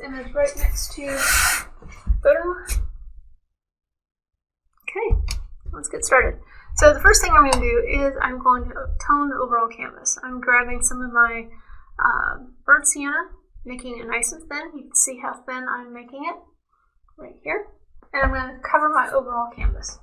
image right next to photo. Okay, let's get started. So the first thing I'm going to do is I'm going to tone the overall canvas. I'm grabbing some of my burnt sienna, making it nice and thin. You can see how thin I'm making it right here. And I'm going to cover my overall canvas.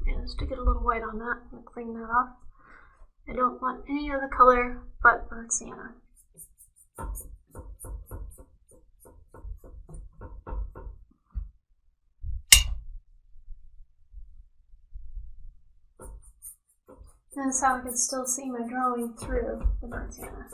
And just to get a little white on that, I'm going to clean that off. I don't want any other color but burnt sienna. And this is how I can still see my drawing through the burnt sienna.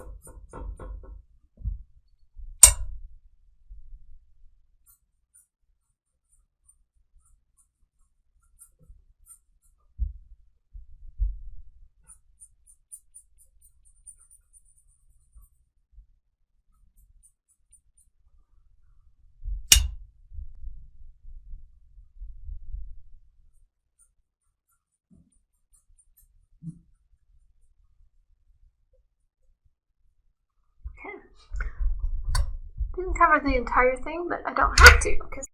Didn't cover the entire thing, but I don't have to because